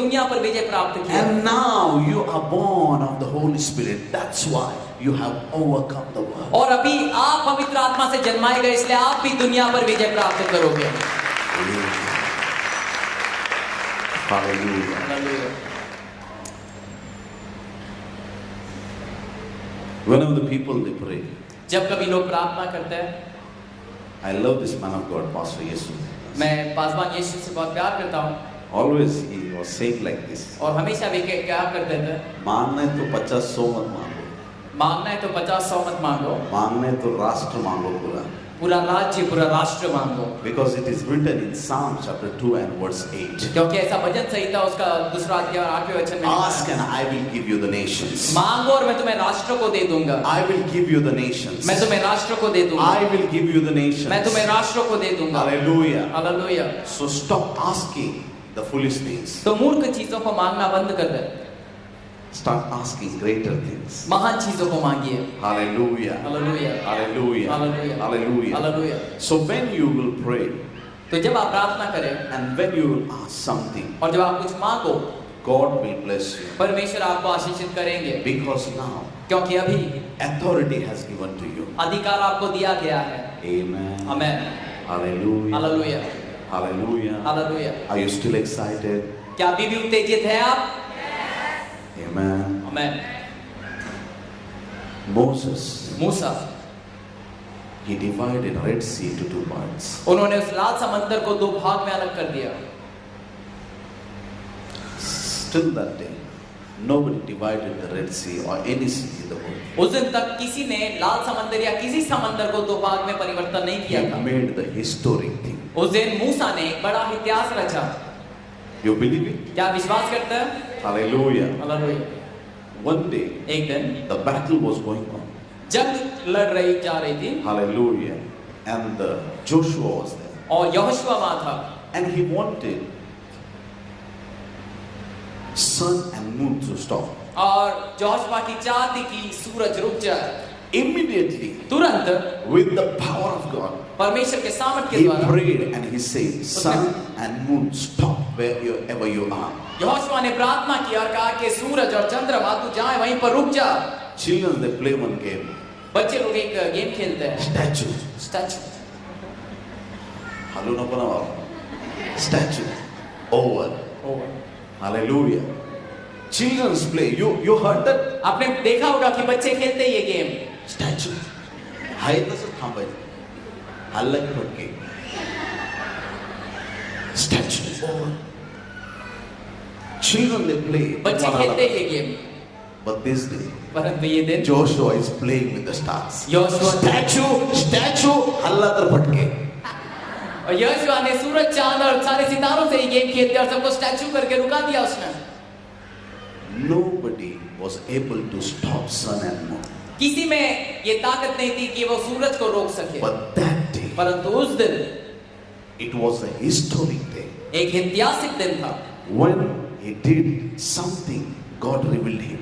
दुनिया पर विजय प्राप्त किया। And now you are born of the Holy Spirit. That's why you have overcome the world. और अभी आप पवित्र आत्मा से जन्माए गए, इसलिए आप भी दुनिया पर विजय प्राप्त करोगे। Hallelujah. Whenever the people they pray, जब कभी लोग प्रार्थना करते हैं, I love this man of God, Pastor Yesu. मैं पासवान यीशु से बहुत प्यार करता हूँ। Always he was saying like this. और हमेशा भी क्या करते थे? मांगना है तो 50-100 मत मांगो, मांगना है तो 50-100 मत मांगो, मांगना है तो राष्ट्र मांगो पूरा राज्य, पूरा राष्ट्र मांगो। Because it is written in Psalm chapter 2 and verse 8. क्योंकि ऐसा भजन संहिता उसका 2 अध्याय 8वें वचन में लिखा है। Ask and I will give you the nations. मांगो और मैं तुम्हें राष्ट्र को दे दूंगा। I will give you the nations. मैं तुम्हें राष्ट्र को दे दूंगा। I will give you the nations. मैं तुम्हें राष्ट्र को दे दूंगा। Hallelujah. Hallelujah. So stop asking the foolish things. तो मूर्ख चीजों को मांगना बंद कर दे। Start asking greater things. महान चीजों को मांगिए। Hallelujah. Hallelujah. Hallelujah. Hallelujah. Hallelujah. Hallelujah. So when you will pray तो जब आप प्रार्थना करें and when you will ask something, और जब आप कुछ मांगो, God will bless you. परमेश्वर आपको आशीषित करेंगे। Because now क्योंकि अभी authority has given to you. अधिकार आपको दिया गया है। Amen. Amen. Hallelujah. Hallelujah. Hallelujah. Hallelujah. Are you still excited? क्या अभी भी उत्तेजित हैं आप? Amen. Amen. Moses, Musa, he divided Red Sea into 2 parts. उन्होंने उस लाल समंदर को 2 भाग में अलग कर दिया। Still that day, nobody divided the Red Sea or any sea in the world. उस दिन तक किसी ने लाल समंदर या किसी समंदर को 2 भाग में परिवर्तन नहीं किया He था। made the historic thing. उस दिन मूसा ने एक बड़ा इतिहास रचा। You believe it? क्या विश्वास करते हैं? Hallelujah. हालेलुया। One day, एक दिन the battle was going on. जंग लड़ रही जा रही थी Hallelujah. And Joshua was there. और यहोशुआ वहां था And he wanted sun and moon to stop. और यहोशुआ की चाह थी कि सूरज रुक जाए। Immediately, तुरंत with the power of God, परमेश्वर के सामर्थ के he द्वारा prayed and he said, sun and moon, stop wherever you are. Yehoshua ने प्रार्थना की और कहा कि सूरज और चंद्रमा तू जाए वहीं पर रुक जा। Children, they play one game. बच्चे लोग एक गेम खेलते हैं, Statue. Statue. Hello, no, statue. Over. Hallelujah. Children's play. You heard that? आपने देखा होगा कि बच्चे खेलते हैं ये गेम। Statue. हाय ना सर थांबा हल्ला की फटके statue over. Children they play. बच्चे खेलते हैं ये गेम। But this day, परंतु ये दिन Joshua is playing with the stars. Yehoshua Statue हल्ला कर फटके. और यहोशुआ ने सूरज चांद और सारे सितारों से ये गेम खेलते और सबको स्टैचू करके रुका दिया उसने। Nobody was able to stop sun and moon. किसी में ये ताकत नहीं थी कि वो सूरज को रोक सके। But that day, परंतु उस दिन it was a historic day. एक ऐतिहासिक दिन था। When he did something, God revealed him.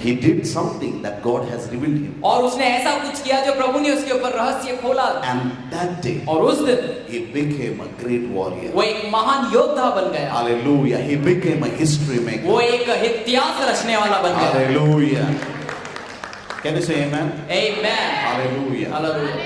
He did something that God has revealed him. और उसने ऐसा कुछ किया जो प्रभु ने उसके ऊपर रहस्य खोला। And that day, और उस दिन he became a great warrior. वो एक महान योद्धा बन गया। Hallelujah. He became a history maker. वो एक इतिहास रचने वाला बन गया। Hallelujah. Can you say amen? Amen. Hallelujah. Hallelujah.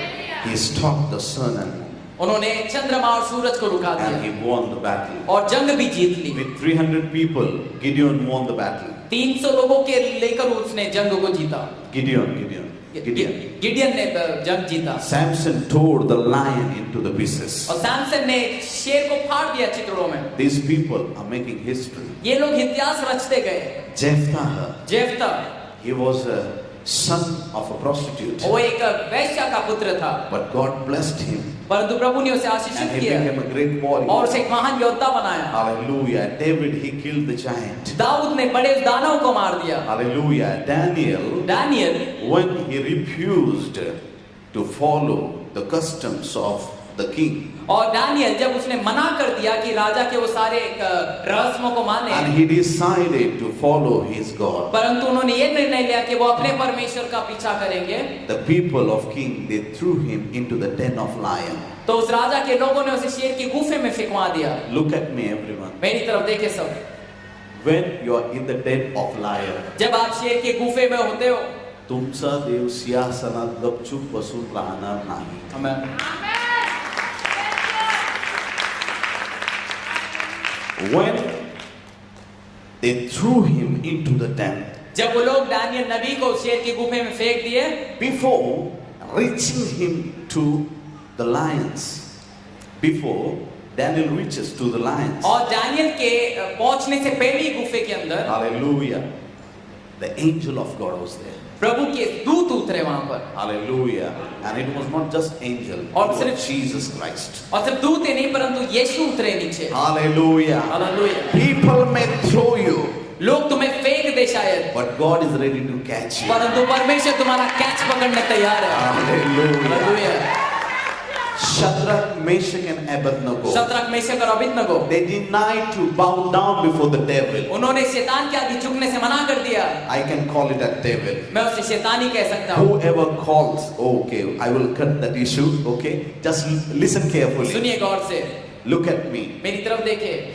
He stopped the sun and moon. उन्होंने चंद्रमा और सूरज को रुका And दिया he won the battle. और जंग भी जीत ली। With 300 people, Gideon won the battle. 300 लोगों के लेकर उसने जंग को जीता। Gideon. गिडियन ने जंग जीता। Samson tore the lion into the pieces. और सैमसन ने शेर को फाड़ दिया चित्रों में। These people are making history. ये लोग इतिहास रचते गए। जेफ्ता he was a son of a prostitute. वो एक वैश्या का पुत्र था। But God blessed him. परंतु प्रभु ने उसे And आशीषित he किया became a great warrior. और उसे एक महान योद्धा बनाया। Hallelujah. David, he killed the giant. Dawood ने बड़े दानव को मार दिया। Hallelujah. Daniel, Daniel when he refused to follow the customs of the king. और दानियल जब उसने मना कर दिया कि राजा के वो सारे रस्मों को माने, And he decided to follow his God. परंतु उन्होंने ये निर्णय लिया कि वो अपने परमेश्वर का पीछा करेंगे, The people of king, they threw him into the den of lion. तो उस राजा के लोगों ने उसे शेर की गुफे में फेंकवा दिया। Look at me, everyone. मेरी तरफ देखे सब। When you are in the den of lion, जब आप शेर के गुफे में होते हो, तुमचा देव सिंहासनात गपचूप बसून राहणार नाही. आमेन। When they threw him into the den, जब वो लोग दानियल नबी को शेर की गुफे में फेंक दिए, before reaching him to the lions, before Daniel reaches to the lions, और दानियल के पहुंचने से पहले ही गुफे के अंदर hallelujah, the angel of God was there. प्रभु के दूत उतरे वहां पर, Hallelujah. And it was not just angel, it और was सिर्फ- Jesus Christ. और सिर्फ दूत ही नहीं परंतु यीशु उतरे नीचे। Hallelujah. Hallelujah. People may throw you, लोग तुम्हें फेंक दे शायद, but God is ready to catch you. परंतु परमेश्वर तुम्हारा कैच पकड़ने तैयार है। Hallelujah. Hallelujah. Shadrach, Meshach and Abednego, Shadrach Meshach और Abednego, they denied to bow down before the devil. उन्होंने शैतान के आगे झुकने से मना कर दिया। I can call it a devil. मैं उसे शैतान ही कह सकता हूँ। Whoever calls, okay, I will cut that issue, okay? Just listen carefully. सुनिए गौर से, Look at me. मेरी तरफ देखिए।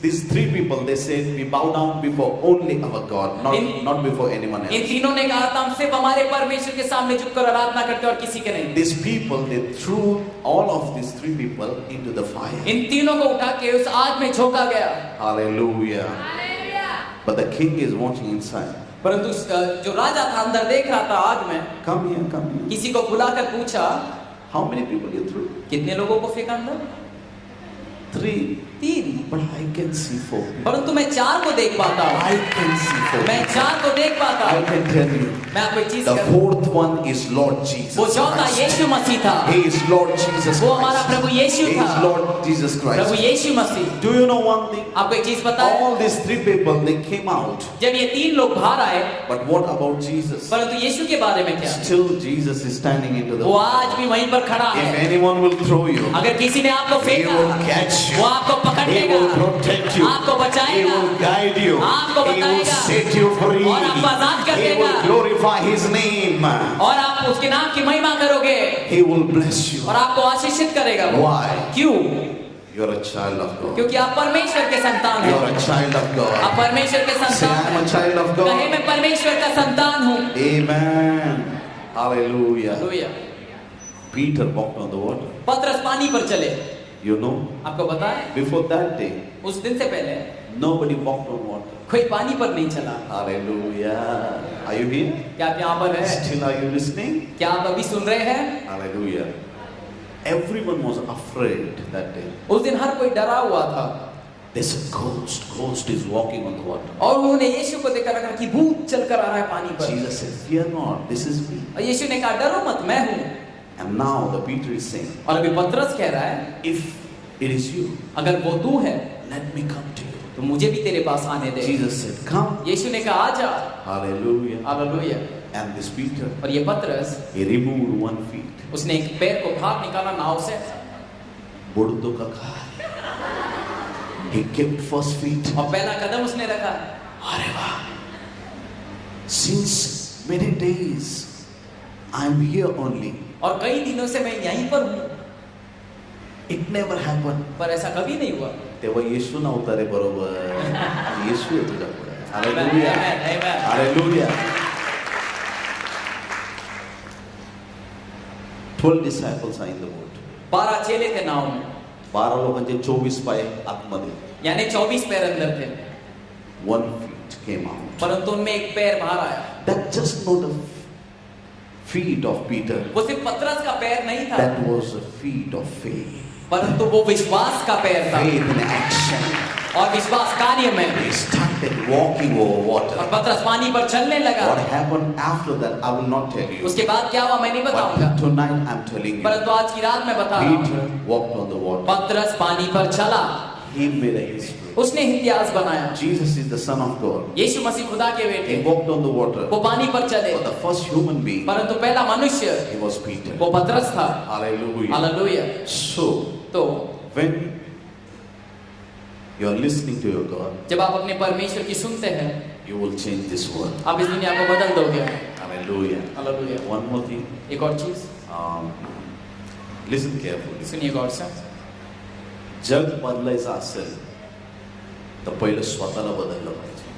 These three people, they said, we bow down before only our God, not before anyone in else. तीनों ने कहा था हम सिर्फ हमारे परमेश्वर के सामने झुककर आराधना करते और किसी के नहीं। These people, they threw all of these three people into the fire. इन तीनों को उठा के उस आग में झोंका गया। Hallelujah. But the king is watching inside. परंतु जो राजा था अंदर देख रहा था आग में। Come here, come here. किसी को बुलाकर पूछा, How many people you threw? कितने लोगों को फेंका अंदर? 3. 3। But I can see 4 people. परंतु मैं 4 को देख पाता हूँ। I can see 4 मैं people. 4 को देख पाता I हूँ। can tell you. मैं आपको एक चीज The कहूँ, 4th one is Lord Jesus वो चौथा Christ. यीशु मसीह था। He is Lord Jesus वो हमारा Christ. प्रभु यीशु He था। is Lord Jesus Prabhu Christ. Yeshu Masih. Do you know one thing? आपको एक चीज पता है? All these 3 people, they came out. जब ये 3 लोग बाहर आए, But what about Jesus? परंतु यीशु के बारे में क्या? Still Jesus is standing into the वो fire. आज भी वहीं पर खड़ा If है। anyone will throw you, अगर किसी ने आपको He फेंका, will catch you. वो आपको पकड़ He लेगा, will protect you. आपको He बचाएगा, will guide you. आपको He will बताएगा, set you free. और आपको आजाद कर He देगा। will glorify His name. और आप उसके नाम की महिमा करोगे He will bless you. और आपको आशीषित करेगा वो। Why? क्यों? You are a child of God. क्योंकि आप परमेश्वर के संतान You हैं। are a child of आप God. परमेश्वर के Say, I संतान am a हैं। child of कहे God. मैं परमेश्वर का संतान हूँ। Amen. Hallelujah. Hallelujah. Peter walked on the water. पतरस पानी पर चले। You know, आपको पता है? before that day, उस दिन से पहले nobody walked on water. कोई पानी पर नहीं चला। Hallelujah. Are you here? क्या आप यहाँ पर हैं? Still are you listening? क्या आप अभी सुन रहे हैं? Hallelujah. Everyone was afraid that day. उस दिन हर कोई डरा हुआ था There's a ghost. Ghost is walking on the water. और उन्होंने यीशु को देखकर कहा कि भूत चलकर आ रहा है पानी पर। Jesus said, fear not, this is me. और यीशु ने कहा डरो मत, मैं हूँ। And now the Peter is saying, और अभी पतरस कह रहा है, if it is you, अगर वो तू है let me come to you. तो मुझे भी तेरे पास आने दे। Jesus said, come. यीशु ने कहा आजा। Hallelujah. Hallelujah. And this Peter, और ये पतरस, he removed 1 foot. उसने एक पैर को बाहर निकाला नाव से। बुढ़दो का खा. He kept first feet. और पहला कदम उसने रखा। अरे वाह. Since many days, I'm here only. और कई दिनों से मैं यहीं पर हूँ, It never happened. पर ऐसा कभी नहीं हुआ। तेव्हा येशू नव्हता रे बरोबर. येशू आहे तुझ्या पुढे. Amen, Hallelujah. amen. Hallelujah. 12 disciples are in the boat. 12 चेले थे नाव में, 12 लोकांचे 24 पाय आतमध्ये. यानी 24 पैर अंदर थे, 1 foot came out. परंतु उनमें एक पैर बाहर आया। That just not the feet of Peter. वो सिर्फ पतरस का पैर नहीं था, That was the feet of faith. परंतु वो विश्वास का पैर था। Faith in action. और विश्वास कार्य में। He started walking over और water. पतरस पानी पर चलने लगा। What happened after that, I will not tell you. उसके बाद क्या हुआ मैं नहीं बताऊंगा, But tonight I'm telling you. परंतु आज की रात मैं बता रहा हूँ। Peter walked on the water. पतरस पानी पर चला। He made a history. उसने इतिहास बनाया। Jesus is the Son of God. यीशु मसीह खुदा के He बेटे, walked on the water. वो पानी पर चले, But the first human being, परंतु पहला मनुष्य he was Peter. वो पतरस था। Hallelujah. हालेलुया। So, तो when you are listening to your God, जब आप अपने परमेश्वर की सुनते हैं, you will change this world. आप इस दुनिया को बदल दोगे। Hallelujah. Hallelujah. One more thing. एक और चीज Listen carefully. सुनिए गौर से। जग बदलायचं असेल तर पहिलं स्वतःला बदललं पाहिजे.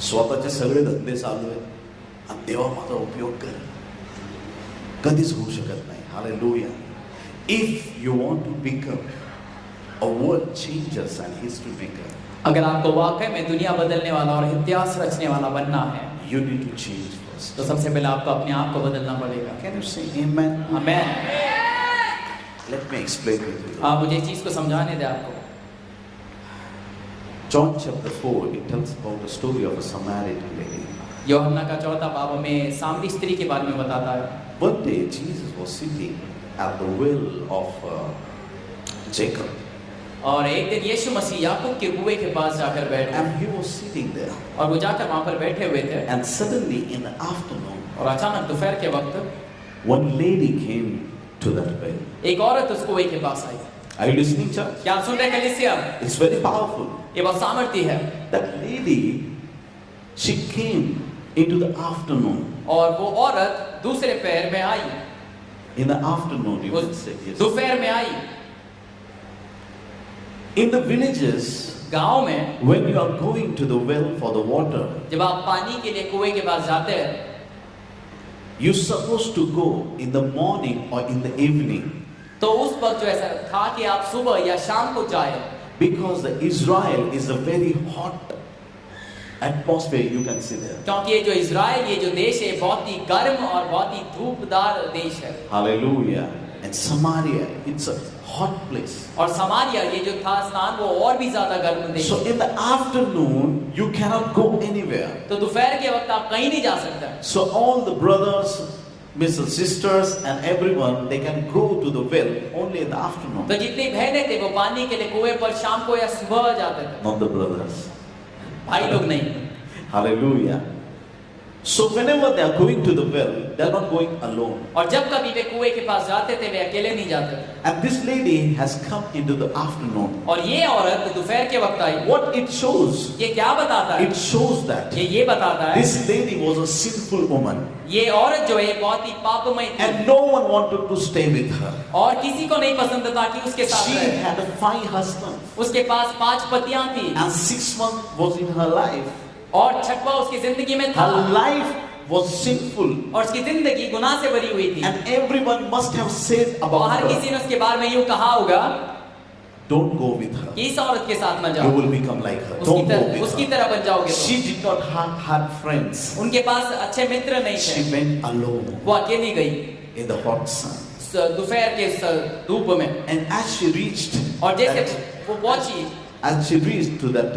स्वतःचे सगळे धंदे चालू आहेत आणि देवा माझा उपयोग कर, कधीच होऊ शकत नाही. Hallelujah. If you want to become a world changer and history maker, अगर आपको वाकई में दुनिया बदलने वाला और इतिहास रचने वाला बनना है, you need to change first. तो सबसे पहले आपको अपने आप को बदलना पड़ेगा। Can you say amen? Amen. Let me explain it to you. आप मुझे इस चीज को समझाने दे आपको। John chapter 4, it tells about the story of a Samaritan lady. यूहन्ना का 4 बाब में सामरी स्त्री के बारे में बताता है। One day Jesus was sitting at the well of Jacob. और एक दिन यीशु मसीह याकूब के कुएं के पास जाकर बैठ गए, And he was sitting there. और वो जाकर वहां पर बैठे हुए थे। And suddenly in the afternoon, और अचानक दोपहर के वक्त one lady came to that well. एक औरत उस कुएं के पास आई। Are you listening, church? क्या आप सुन रहे हैं कलीसिया? It's very powerful. ये बहुत सामर्थ्य है। That lady, she came into the afternoon. और वो औरत दूसरे पहर में आई, In the afternoon, you can say yes. दोपहर में आई। In the villages, गांव में when you are going to the well for the water, जब आप पानी के लिए कुएं के पास जाते हैं, you're supposed to go in the morning or in the evening, तो उस वक्त जो ऐसा था कि आप सुबह या शाम को जाए, because the Israel is a very hot atmosphere, you can see there. क्योंकि ये जो इज़राइल, ये जो देश है, बहुत ही गर्म और बहुत ही धूपदार देश है। Hallelujah. And Samaria, it's a hot place. और समारिया, ये जो था स्थान, वो और भी ज्यादा गर्म देश So है। in the afternoon, you cannot go anywhere. तो दोपहर के वक्त आप कहीं नहीं जा सकते। So all the brothers, Mrs. sisters, and everyone, they can go to the well only in the afternoon. तो जितनी बहनें थे, वो पानी के लिए कुएं पर शाम को या सुबह जाते थे, Not the brothers. भाई लोग नहीं। Hallelujah. So whenever they are going to the well, they are not going alone. और जब कभी वे कुएं के पास जाते थे, वे अकेले नहीं जाते थे। And this lady has come into the afternoon. और ये औरत दोपहर के वक्त आई। What it shows? ये क्या बताता है? It shows that ये बताता है this lady was a sinful woman. ये औरत जो है बहुत ही पापमय थी, And no one wanted to stay with her. और किसी को नहीं पसंद था कि उसके साथ She रहे। had 5 husbands. उसके पास 5 पतियां थी, And 6 months was in her life. और छठवां उसकी जिंदगी में था, Her life was sinful. और उसकी जिंदगी गुनाह से भरी हुई थी। And everyone must have said और about हर her, किसी ने उसके बारे में यूं कहा होगा don't go with her. कि इस औरत के साथ मत You जाओ, will become like her. Don't go उसकी with her. तरह बन जाओगे। She did not have friends. उनके पास अच्छे मित्र नहीं She थे, went alone वो अकेली गई in the hot sun. दोपहर के धूप में। And as she reached, और जैसे that, वो पहुंची, as she reached to that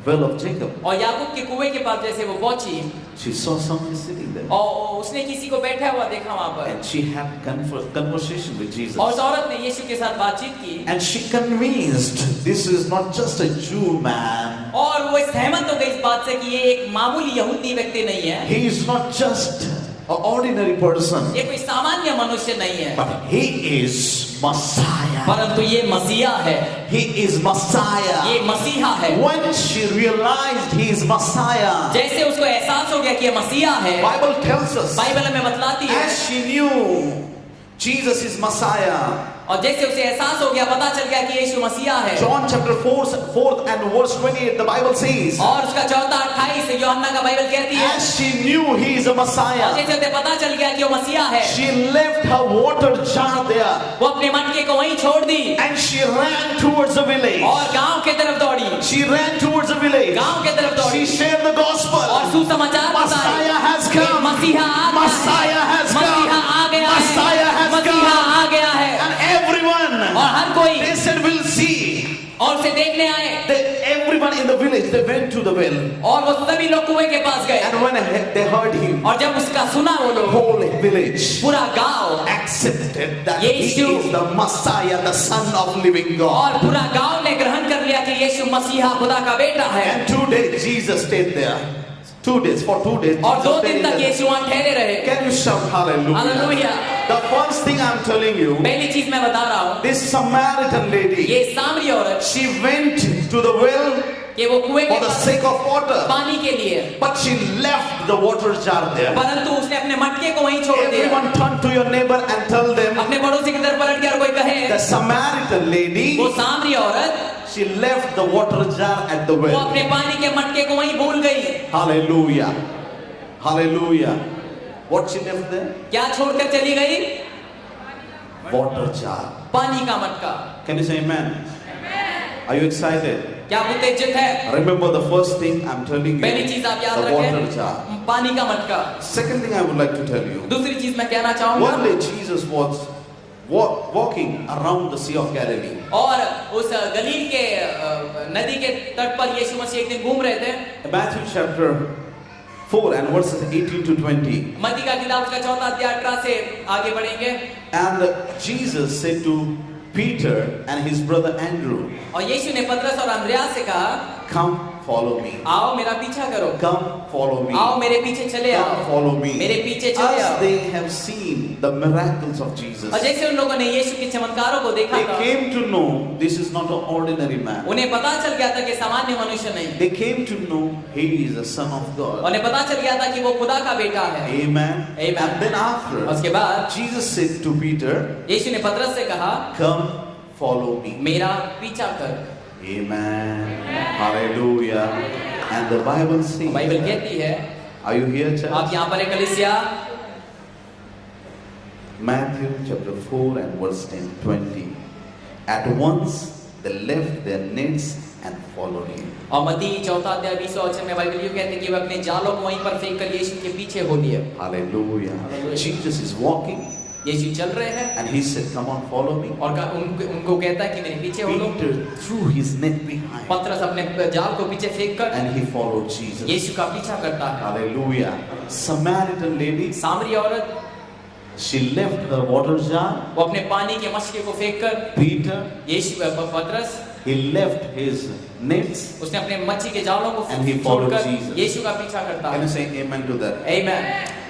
well of Jacob, और याकूब के कुएं के पास जैसे वो पहुंची, she saw someone sitting there. और उसने किसी को बैठा हुआ देखा वहां पर, And she had conversation with Jesus. और उस औरत ने यीशु के साथ बातचीत की, And she convinced this is not just a Jew man. और वो सहमत हो गई इस बात से कि ये एक मामूली यहूदी व्यक्ति नहीं है, He is not just an ordinary person, ये कोई सामान्य मनुष्य नहीं है, but he is Messiah. परंतु ये मसीहा है, He is Messiah. ये मसीहा है। When she realized he is Messiah, जैसे उसको एहसास हो गया कि ये मसीहा है, Bible tells us, बाइबल हमें बतलाती है, as she knew Jesus is Messiah, और जैसे उसे एहसास हो गया, पता चल गया कि यीशु मसीहा है। John chapter 4 and verse 28, the Bible says, और उसका 4:28 यूहन्ना का बाइबल कहती है, as she knew he is a और Messiah, जैसे उसे पता चल गया कि वो मसीहा है, she left her water jar there वो अपने मटके को वहीं छोड़ दी and she ran towards the village. और गांव के तरफ दौड़ी, She ran towards the village. गांव के तरफ दौड़ी, She shared the gospel. और सुसमाचार बताया, Messiah has come. मसीहा आ गया है, Messiah has come. मसीहा आ गया है, Messiah has मसीहा come. आ गया है, And everyone, और हर कोई, they said, we'll see. और उसे देखने आए, Everyone in the village, they went to the well. और वो सभी लोग कुएं के पास गए, And when they heard him, और जब उसका सुना वो लोग, whole village पूरा गांव accepted that he Yeshu, is the Messiah, the Son of living God. और पूरा गांव ने ग्रहण कर लिया कि यीशु मसीहा खुदा का बेटा है। And 2 days Jesus stayed there. 2 days, for 2 days. और 2 Jesus दिन stayed तक there. यीशु वहां ठहरे रहे। Can you shout hallelujah? Hallelujah. The first thing I'm telling you, पहली चीज मैं बता रहा हूँ, this Samaritan lady, ये सामरी औरत she went to the well कि वो कुएं के for the pass sake of water, पानी के लिए, but she left the water jar there. परंतु उसने अपने मटके को वहीं छोड़ दिया। Everyone turn to your neighbor and tell them, अपने पड़ोसी की तरफ पलट के और कोई कहे, the Samaritan lady, वो सामरी औरत she left the water jar at the वो well. अपने पानी के मटके को वहीं भूल गई। Hallelujah. Hallelujah. What she left there? क्या छोड़कर चली गई? Water jar. पानी का मटका। Can you say amen? Are you excited? क्या आप उत्तेजित है? Remember the first thing I'm telling you, पहली चीज आप याद the water रखें, jar. पानी का मटका। Second thing I would like to tell you, दूसरी चीज मैं कहना चाहूंगा, one day Jesus was walking around the Sea of Galilee. और उस गलील के नदी के तट पर यीशु मसीह एक दिन घूम रहे थे। Matthew chapter 4 and verses 18 to 20. मत्ती का किताब उसका 4 अध्याय 18 से आगे बढ़ेंगे। And Jesus said to Peter and his brother Andrew, और यीशु ने पतरस और अंद्रयास से कहा, come follow me. आओ मेरा पीछा करो। Come follow me. आओ मेरे पीछे चले आओ। Come follow me. मेरे पीछे चले आओ। As they have seen the miracles of Jesus, और जैसे उन लोगों ने यीशु के चमत्कारों को देखा they था, came to know this is not an ordinary man. उन्हें पता चल गया था कि सामान्य मनुष्य नहीं। They came to know he is the Son of God. उन्हें पता चल गया था कि वो खुदा का बेटा है। Amen. Amen. And then after, उसके बाद Jesus said to Peter, यीशु ने पतरस से कहा, come follow me. मेरा पीछा कर। Amen. Hallelujah. And the Bible says, Bible कहती है, are you here, church? आप यहाँ पर एक कलीसिया, Matthew chapter 4 and verse 10, 20. At once they left their nets and followed him. और मत्ती 4 अध्याय 20 वचन में बाइबल यूं कहती है कि वे अपने जालों को वहीं पर फेंक कर यीशु के पीछे हो लिए। Hallelujah. Hallelujah. Jesus is walking यीशु चल रहे हैं and he said, come on, follow me. और उनको कहता है कि मेरे पीछे हो लो। Peter threw his net behind पतरस अपने जाल को पीछे फेंक कर and he followed Jesus. यीशु का पीछा करता है। Hallelujah. Samaritan lady, सामरी औरत she left her water jar. वो अपने पानी के मटके को फेंक कर, Peter, पतरस he left his nets. उसने अपने मच्छी के जालों को And he followed छोड़कर Jesus. यीशु का पीछा करता Can you है। say amen to that? आमीन।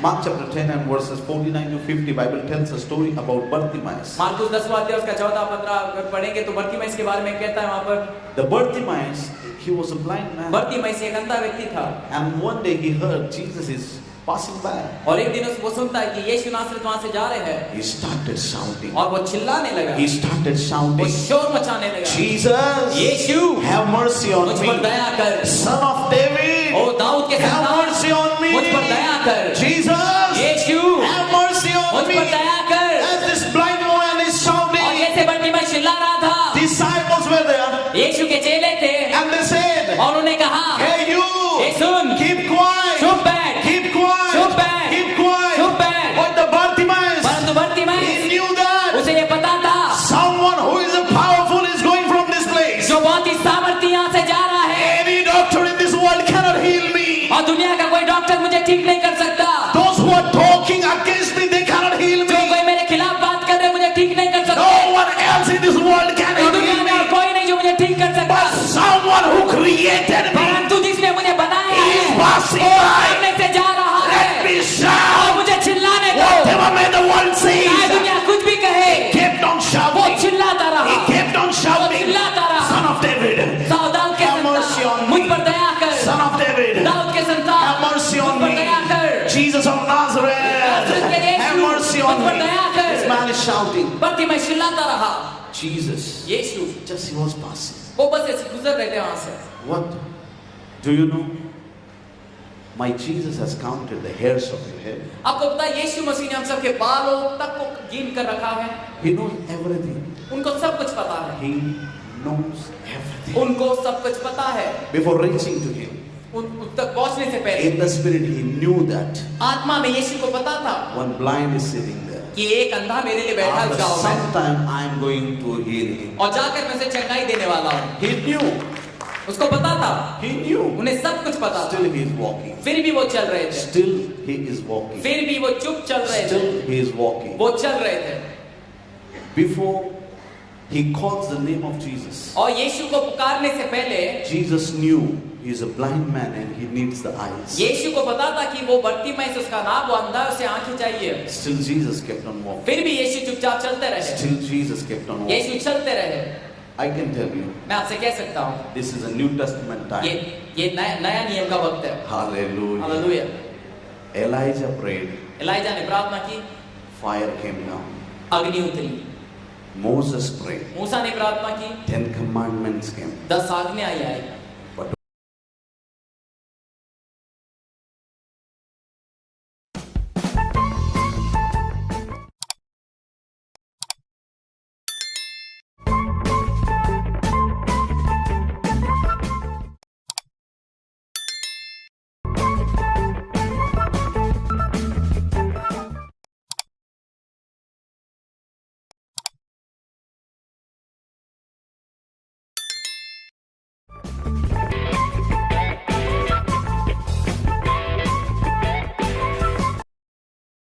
Mark chapter 10 and verses 49 to 50, Bible tells a story about Bartimaeus. Marcus 10वां अध्याय उसका 14-15 अगर पढ़ेंगे तो बर्तिमाई के बारे में कहता है वहां पर। The Bartimaeus, he was a blind man. Bartimaeus एक अंधा व्यक्ति था And one day he heard Jesus is passing by. और एक दिन वो सुनता है कि यीशु नासरत वहां से जा रहे हैं He started shouting. और वो चिल्लाने लगा, He started वो shouting, शोर मचाने लगा, Jesus, Yeshu have mercy on मुझ पर me. दया कर, Son of David, ओ दाऊद के have संतान mercy on me. मुझ पर दया कर, Jesus, यीशु have mercy मुझ on me. पर दया कर। As this blind man is और shouting, जैसे बर्तिमाई चिल्ला रहा था, disciples were there यीशु के चेले थे and they said, और उन्हें कहा, hey you, A soon, keep quiet, चुप बैठ, keep quiet, चुप बैठ, keep quiet. चुप बैठ। But the Bartimaeus, परंतु बर्तिमाई he knew that उसे ये पता था someone who is powerful is going from this place. जो बहुत ही सामर्थ्य यहाँ से जा रहा है Any doctor in this world cannot heal me. और दुनिया का कोई डॉक्टर मुझे ठीक नहीं कर सकता, Those who are talking against me, they cannot heal जो me. कोई मेरे खिलाफ बात कर रहे हैं, मुझे ठीक नहीं कर सकते। No one else in this world can इस heal दुनिया में और me. कोई नहीं जो मुझे ठीक कर सकता, But someone who created me परंतु जिसने मुझे बनाया is है passing वो by. सामने से जा रहा Let है me और shout. मुझे चिल्लाने दो। Whatever may the world चाहे say, दुनिया कुछ भी कहे, kept on वो shouting. चिल्लाता He रहा, kept on वो shouting. चिल्लाता रहा, Son of David, दाऊद के have mercy on संतान me. मुझ पर दया कर, Son of David, दाऊद के संतान have mercy on मुझ पर दया me. कर, Jesus of Nazareth, नासरत के यीशु, have mercy on मुझ पर me. दया कर। This man is shouting. Bartimaeus चिल्लाता रहा, Jesus, Yeshu just he was passing. वो बस ऐसे गुजर रहे थे वहां से। What? Do you know? My Jesus has counted the hairs of your head. आपको पता है यीशु मसीह ने हम सबके बालों तक को गिन कर रखा है, He knows everything. उनको सब कुछ पता है, He knows everything. उनको सब कुछ पता है। Before reaching to him, उन तक पहुंचने से पहले in the spirit, he knew that आत्मा में यीशु को पता था one blind is sitting there. कि एक अंधा मेरे लिए बैठा After गाँव में some time, I am going to heal him. और जाकर मैं उसे चंगाई देने वाला हूँ। He knew. उसको पता था, He knew. उन्हें सब कुछ पता था, Still he is walking. फिर भी वो चल रहे थे, Still he is walking. फिर भी वो चुप चल रहे थे, Still he is walking. वो चल रहे थे। Before he calls the name of Jesus. और यीशु को पुकारने से पहले Jesus knew he is a blind man and he needs the eyes. यीशु को पता था कि वो बर्तिमाई से उसका नाम, वो अंधा है, उसे आंखें चाहिए। Still Jesus kept on walking. फिर भी यीशु चुपचाप चलते रहे। Still Jesus kept on walking. यीशु चलते रहे। I can tell you, मैं आपसे कह सकता हूँ, this is a New Testament time. ये नया नियम का वक्त है। Hallelujah. Hallelujah. Elijah prayed. ELISA ने प्रार्थना की, Fire came down. अग्नि उतरी। Moses prayed. मूसा ने प्रार्थना की, 10 commandments came. 10 आज्ञाएं आई।